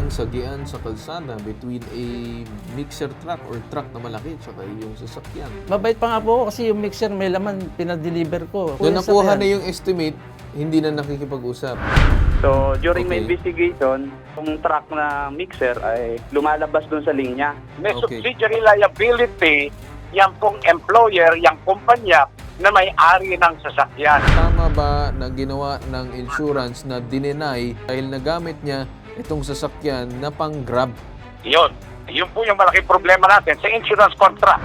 ng sagian sa kalsada between a mixer truck or truck na malaki tsaka yung sasakyan. Mabait pa nga po ako kasi yung mixer may laman, pinadeliver ko. Doon nakuha na yung estimate, hindi na nakikipag-usap. So, during my Okay. investigation, yung truck na mixer ay lumalabas dun sa linya. May Okay. subsidiary liability, yan pong employer, yung kumpanya na may-ari ng sasakyan. Tama ba na ginawa ng insurance na dinenay dahil nagamit niya itong sasakyan na pang-grab? Yun. Yun po yung malaking problema natin sa insurance contract.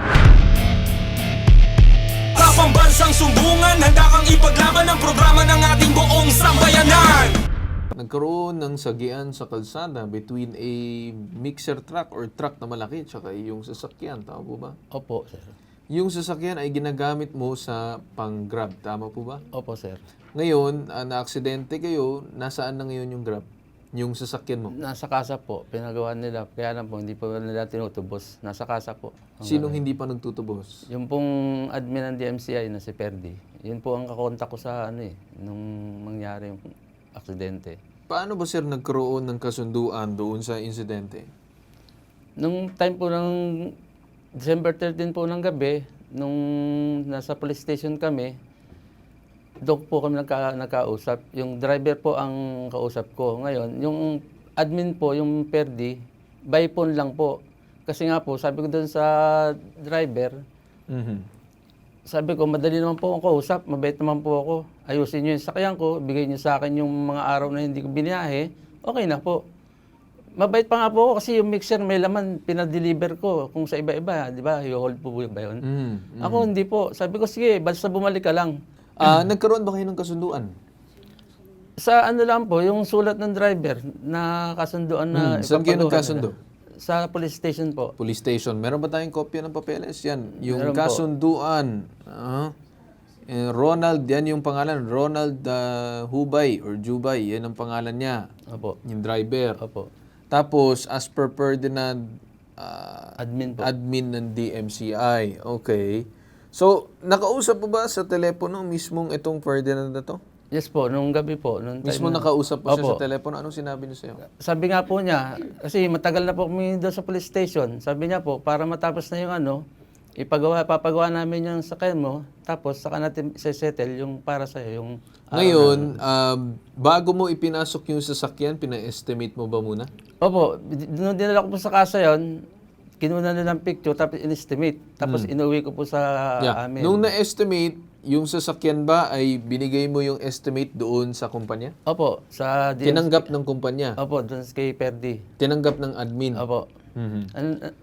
Sa pambansang sumbungan, handa kang ipaglaban ang programa ng ating buong sambayanan. Nagkaroon ng sagian sa kalsada between a mixer truck or truck na malaki tsaka yung sasakyan. Tama po ba? Opo, sir. Yung sasakyan ay ginagamit mo sa pang-grab. Tama po ba? Opo, sir. Ngayon, na-aksidente kayo, nasaan na ngayon yung grab? Yung sasakyan mo? Nasa kasa po, pinagawa nila. Kaya lang po, hindi po nila tinutubos. Nasa kasa po. Sinong hindi pa nagtutubos? Yung pong admin ng DMCI na si Perdi, yun po ang kakontak ko sa nung mangyari yung aksidente. Paano ba sir nagkaroon ng kasunduan doon sa insidente? Nung time po ng December 13 po ng gabi, nung nasa police station kami, doon po kami nagkausap. Yung driver po ang kausap ko. Ngayon, yung admin po, yung Perdi, by phone lang po. Kasi nga po, sabi ko doon sa driver, sabi ko, madali naman po akong kausap, mabait naman po ako. Ayusin niyo yung sakyan ko, bigay niyo sa akin yung mga araw na hindi ko biniyahe, okay na po. Mabait pa nga po ako kasi yung mixer may laman, pinadeliver ko kung sa iba-iba, di ba? I-hold po ba yun? Ako hindi po. Sabi ko, sige, basta bumalik ka lang. Nagkaroon ba kayo ng kasunduan? Sa ano lang po, yung sulat ng driver na kasunduan na... Saan kayo ipapagawa nagkasundo? nila. Sa police station po. Police station. Meron ba tayong kopya ng papeles? Yan. Yung Meron po. kasunduan. Ronald, yan yung pangalan. Ronald Hubay or Jubay. Yan ang pangalan niya. Opo. Yung driver. Opo. Tapos, as per Ferdinand, Admin po. admin ng DMCI. Okay. So, nakausap po ba sa telepono mismong itong Ferdinand na to? Yes po, nung gabi po. Nung time Mismo na- nakausap po siya Opo. sa telepono. Anong sinabi niya sa'yo? Sabi nga po niya, kasi matagal na po kami doon sa police station. Sabi niya po, para matapos na yung papagawa namin yung sakyan mo, tapos saka natin settle yung para sa'yo, yung... Ngayon, bago mo ipinasok yung sasakyan, pina-estimate mo ba muna? Opo, nung dinala ko po sa kasa yon, kinuna nila ng picture, tapos in-estimate. Tapos inuwi ko po sa amin. Nung na-estimate, yung sasakyan ba ay binigay mo yung estimate doon sa kumpanya? Opo, sa... Tinanggap ng kumpanya? Opo, doon kay Perdi. Tinanggap ng admin? Opo.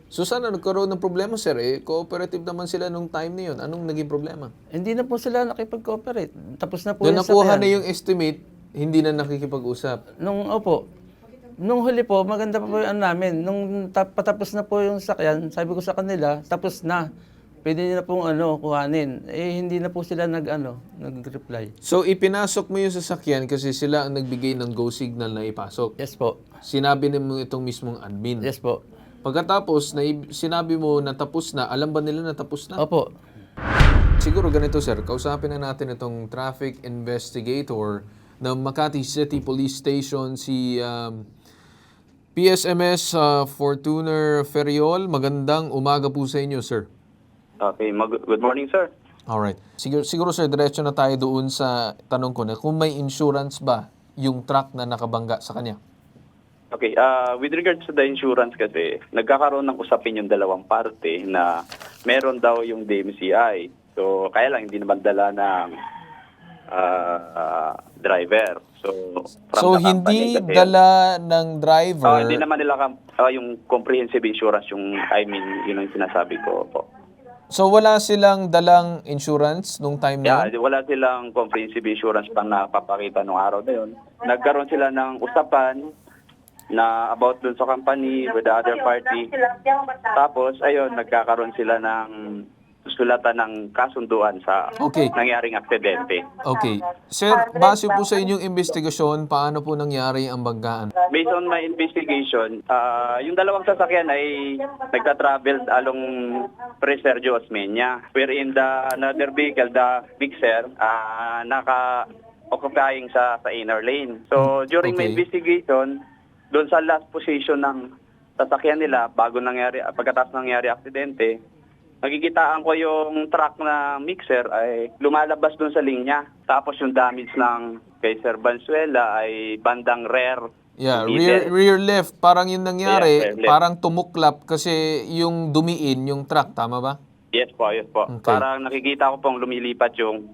So sana nagkaroon ng problema, sir? Cooperative naman sila nung time na yun. Anong naging problema? Hindi na po sila nakipag-cooperate. Tapos na po Doon yung nakuha sakyan. na yung estimate, hindi na nakikipag-usap. Nung huli po, maganda pa po yung namin. Nung patapos na po yung sakyan, sabi ko sa kanila, tapos na. Pwede nyo na pong kuhanin. Hindi na po sila nag-reply. So ipinasok mo yung sasakyan kasi sila ang nagbigay ng go signal na ipasok. Yes po. Sinabi mo itong mismong admin. Yes po. Pagkatapos, sinabi mo na tapos na, alam ba nila na tapos na? Opo. Siguro ganito sir, kausapin na natin itong traffic investigator ng Makati City Police Station, si PSMS Fortuner Ferriol. Magandang umaga po sa inyo, sir. Okay, good morning, sir. Alright. Siguro sir, diretso na tayo doon sa tanong ko na kung may insurance ba yung truck na nakabangga sa kanya? Okay, with regards to the insurance kasi, nagkakaroon ng usapin yung dalawang parte na meron daw yung DMCI. So, kaya lang hindi naman dala ng driver. So hindi kasi, dala ng driver. hindi naman nila yung comprehensive insurance, yun ang sinasabi ko po. So wala silang dalang insurance nung time na yun? Wala silang comprehensive insurance pang napapakita nung araw na yun. Nagkaroon sila ng usapan na about dun sa company with the other party. Tapos, ayun, nagkakaroon sila ng sulatan ng kasunduan sa nangyaring aksidente. Okay. Sir, base po sa inyong investigasyon, paano po nangyari ang banggaan? Based on my investigation, yung dalawang sasakyan ay nagta-travel along Sergio Osmeña, wherein another vehicle, the mixer, naka-occupying sa inner lane. So, during my investigation, doon sa last position ng sasakyan nila pagkatapos nangyari aksidente, nagigitaan ko yung truck na mixer ay lumalabas doon sa linya. Tapos yung damage ng kay Sir Valenzuela ay bandang rear. Yeah, middle. rear left. Parang yung nangyari, Yeah, rear left. parang tumuklap kasi yung dumiin yung truck. Tama ba? Yes po, yes po. Okay. Parang nakikita ko pong lumilipat yung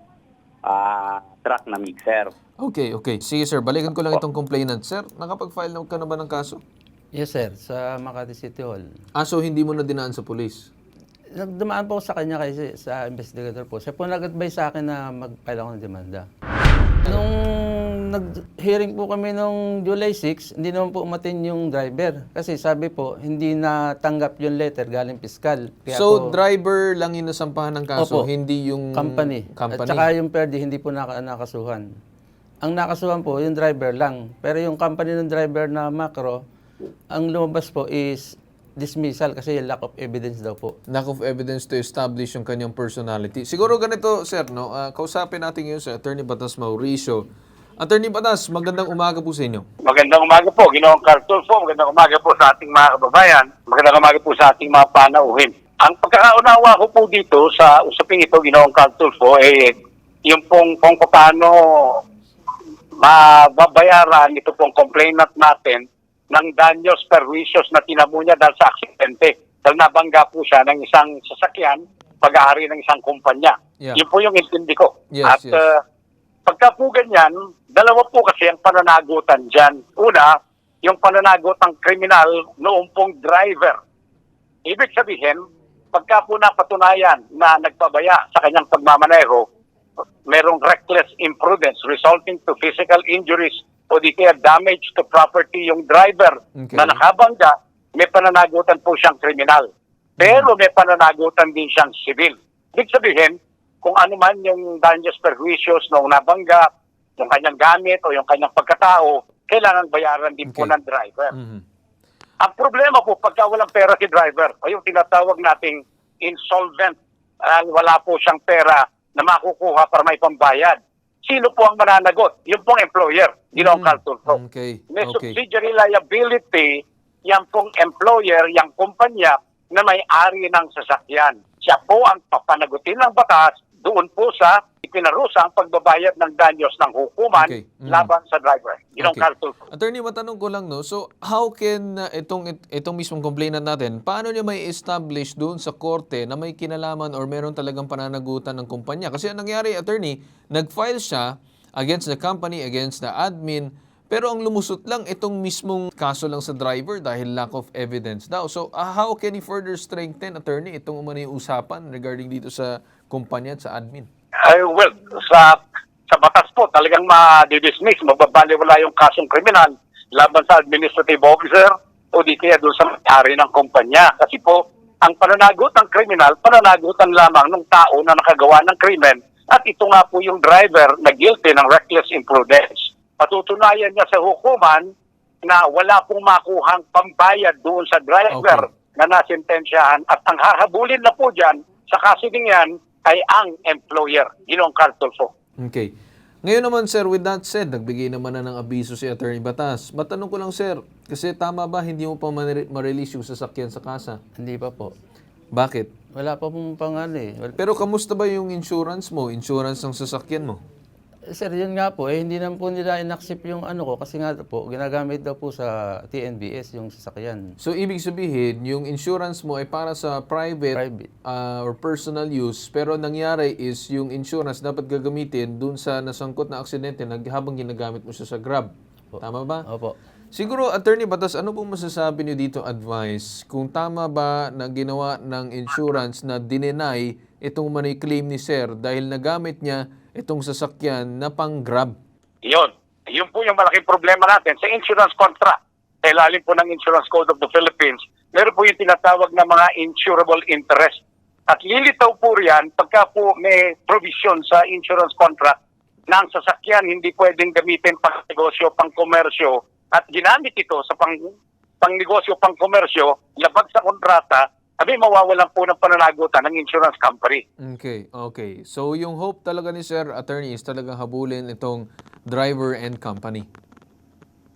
truck na mixer. Okay. Sige sir, balikan ko lang itong complainant. Sir, nakapag-file na ka na ba ng kaso? Yes, sir. Sa Makati City Hall. So hindi mo na dinaan sa police? Dumaan po ako sa kanya kasi sa investigator po. Siya po nag-advise sa akin na mag-file ako ng demanda. Nung nag-hearing po kami nung July 6, hindi naman po umatin yung driver. Kasi sabi po, hindi natanggap yung letter galing piskal. Kaya So po, driver lang yung nasampahan ng kaso, Opo. hindi yung company. At saka yung perde, hindi po nakasuhan. Ang nakasuhan po, yung driver lang. Pero yung company ng driver na Macro, ang lumabas po is dismissal kasi lack of evidence daw po. lack of evidence to establish yung kanyang personality. Siguro ganito, sir, no? Kausapin natin ngayon sa Attorney Batas Mauricio. Attorney Batas, magandang umaga po sa inyo. Magandang umaga po, Ginoong Cartulfo. Magandang umaga po sa ating mga kababayan. Magandang umaga po sa ating mga panauhin. Ang pagkakaunawa ko po dito sa usaping ito, Ginoong Cartulfo, yung kung paano mababayaran ito pong complainant natin ng danyos perjuicios na tinamo niya dahil sa aksidente. Dahil nabangga po siya ng isang sasakyan, pag-aari ng isang kumpanya. Yeah. Yun po yung intindi ko. Yes, At yes. pagka po ganyan, dalawa po kasi ang pananagutan dyan. Una, yung pananagutang kriminal noong pong driver. Ibig sabihin, pagka po napatunayan na nagpabaya sa kanyang pagmamaneho, merong reckless imprudence resulting to physical injuries o di kaya damage to property yung driver Okay. na nakabangga, may pananagutan po siyang kriminal. Pero may pananagutan din siyang civil. Ibig sabihin, kung ano man yung danyos perjuicios nung nabangga, yung kanyang gamit o yung kanyang pagkatao, kailangan bayaran din po Okay. ng driver. Mhm. Ang problema po, pagka walang pera si driver, o yung tinatawag nating insolvent, wala po siyang pera na makukuha para may pambayad. Sino po ang mananagot? Yung pong employer, Ginoong Cartulfo. Okay. May Okay. subsidiary liability, yan pong employer, yung kumpanya na may-ari ng sasakyan. Siya po ang papanagutin ng batas doon po sa ipinarusang pagbabayad ng danyos ng hukuman Okay. laban sa driver. Ginoong Okay. Cartulfo. Attorney, matanong ko lang, no? So, how can itong mismong complainant natin, paano niya may establish doon sa korte na may kinalaman or meron talagang pananagutan ng kumpanya? Kasi ang nangyari, attorney, nag-file siya against the company, against the admin, pero ang lumusot lang itong mismong kaso lang sa driver dahil lack of evidence daw. So, how can he further strengthen, attorney, itong umano yung usapan regarding dito sa kumpanya at sa admin? Well, sa batas po, talagang ma-dismiss, mababaliwala yung kasong kriminal laban sa administrative officer o di kaya doon sa may-ari ng kumpanya. Kasi po, ang pananagutan kriminal, pananagutan lamang ng tao na nakagawa ng krimen at ito nga po yung driver na guilty ng reckless imprudence. Patutunayan niya sa hukuman na wala pong makuhang pambayad doon sa driver na nasintensyahan at ang hahabulin na po dyan sa kaso din yan ay ang employer, Ginoong Cartulfo. Okay. Ngayon naman, sir, with that said, nagbigay naman na ng abiso si Attorney Batas. Matanong ko lang, sir, kasi tama ba hindi mo pa ma-release yung sasakyan sa kasa? Hindi pa po. Bakit? Wala pa pong pangalan eh. Pero kamusta ba yung insurance mo? Insurance ng sasakyan mo? Sir, yun nga po, hindi naman po nila in-accept yung ano ko kasi nga po, ginagamit daw po sa TNBS yung sasakyan. So, ibig sabihin, yung insurance mo ay para sa private, or personal use, pero nangyari is yung insurance dapat gagamitin dun sa nasangkot na aksidente habang ginagamit mo siya sa Grab. Tama ba? Opo. Siguro, Attorney Batas, ano pong masasabi niyo dito advice? Kung tama ba na ginawa ng insurance na dinenay itong money claim ni Sir dahil nagamit niya itong sasakyan na pang-Grab? Yun. Yun po yung malaking problema natin sa insurance contract. Sa ilalim po ng Insurance Code of the Philippines, meron po yung tinatawag na mga insurable interest. At lilitaw po riyan pagka po may provision sa insurance contract na ang sasakyan hindi pwedeng gamitin pang negosyo, pang komersyo at ginamit ito sa pang negosyo, pang komersyo, labag sa kontrata, mawawalan po ng pananagutan ng insurance company. Okay. So, yung hope talaga ni Sir Attorney is talagang habulin itong driver and company.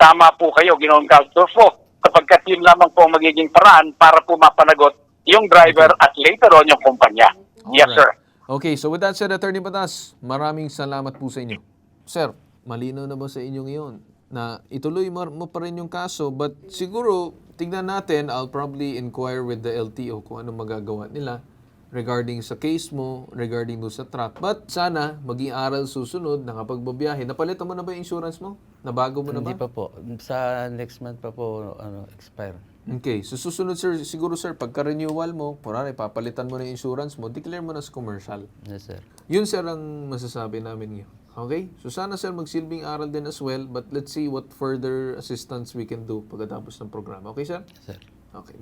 tama po kayo, Ginoong Calstolfo, kapagkat yun lamang po ang magiging paraan para po mapanagot yung driver at later on yung kumpanya. Yes, Alright. sir. Okay, so with that said, Attorney Batas, maraming salamat po sa inyo. Sir, malinaw na ba sa inyo ngayon na ituloy mo pa rin yung kaso, but siguro, tignan natin, I'll probably inquire with the LTO kung ano magagawa nila regarding sa case mo, regarding do sa truck. But sana, maging aral susunod na kapag babiyahe. Napalitan mo na ba yung insurance mo? Nabago mo na ba? Hindi pa po. Sa next month pa po expire. Okay, so susunod sir, siguro sir, pagka-renewal mo, parang papalitan mo na yung insurance mo, declare mo na sa commercial. Yes, sir. Yun sir ang masasabi namin ngayon. Okay? So sana sir magsilbing aral din as well, but let's see what further assistance we can do pagkatapos ng programa. Okay sir? Sir. Okay.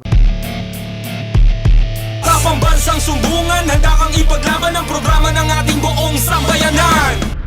Pambansang sumbungan, handa kang ipaglaban ang programa ng ating buong sambayanan.